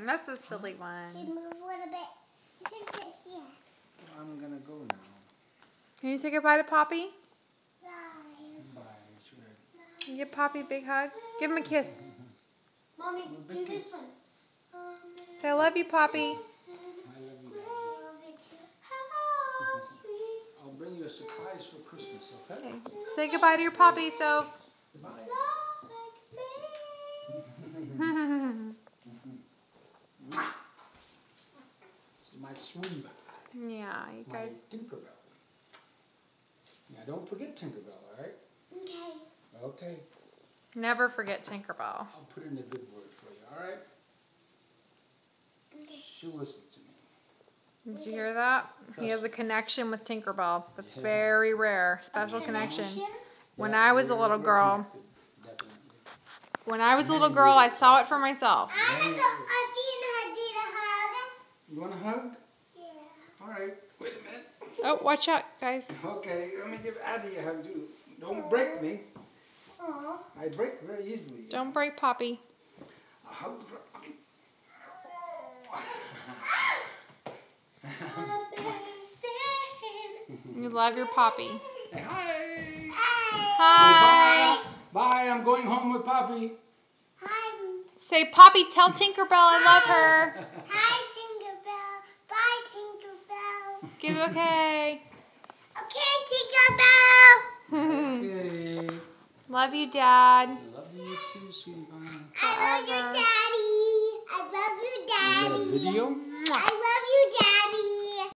That's a silly one. Can you move a little bit? You can sit here. I'm gonna go now. Can you say goodbye to Poppy? Bye. Bye. Sure. You give Poppy big hugs. Give him a kiss. Mommy, do this one. Say I love you, Poppy. I love you, Daddy. I'll bring you a surprise for Christmas, okay? Okay. Say goodbye to your Poppy, so. Goodbye. This is my Swinbird. Yeah, you guys. My Tinkerbell. Now don't forget Tinkerbell, all right? Okay. Okay. Never forget Tinkerbell. I'll put in a good word for you, all right? Okay. She'll listen to me. Did you hear that? He has a connection with Tinkerbell. That's very rare. Special connection. When I was a little girl, I saw it for myself. I need a hug. You want a hug? Yeah. All right. Wait a minute. Oh, watch out, guys. Okay, let me give Addie a hug too. Don't break me. Aww. I break very easily. Don't break Poppy. A hug for Addie. You love your Poppy. Hey, hi. Hi. Say bye. Bye. I'm going home with Poppy. Hi. Say, Poppy, tell Tinkerbell I love her. Hi, Tinkerbell. Bye, Tinkerbell. Give okay. Okay, Tinkerbell. Okay. Love you, Dad. Love you too, sweetie pie. I love you, Forever. Daddy. I love you, Daddy. Is that a video? I love you, Daddy.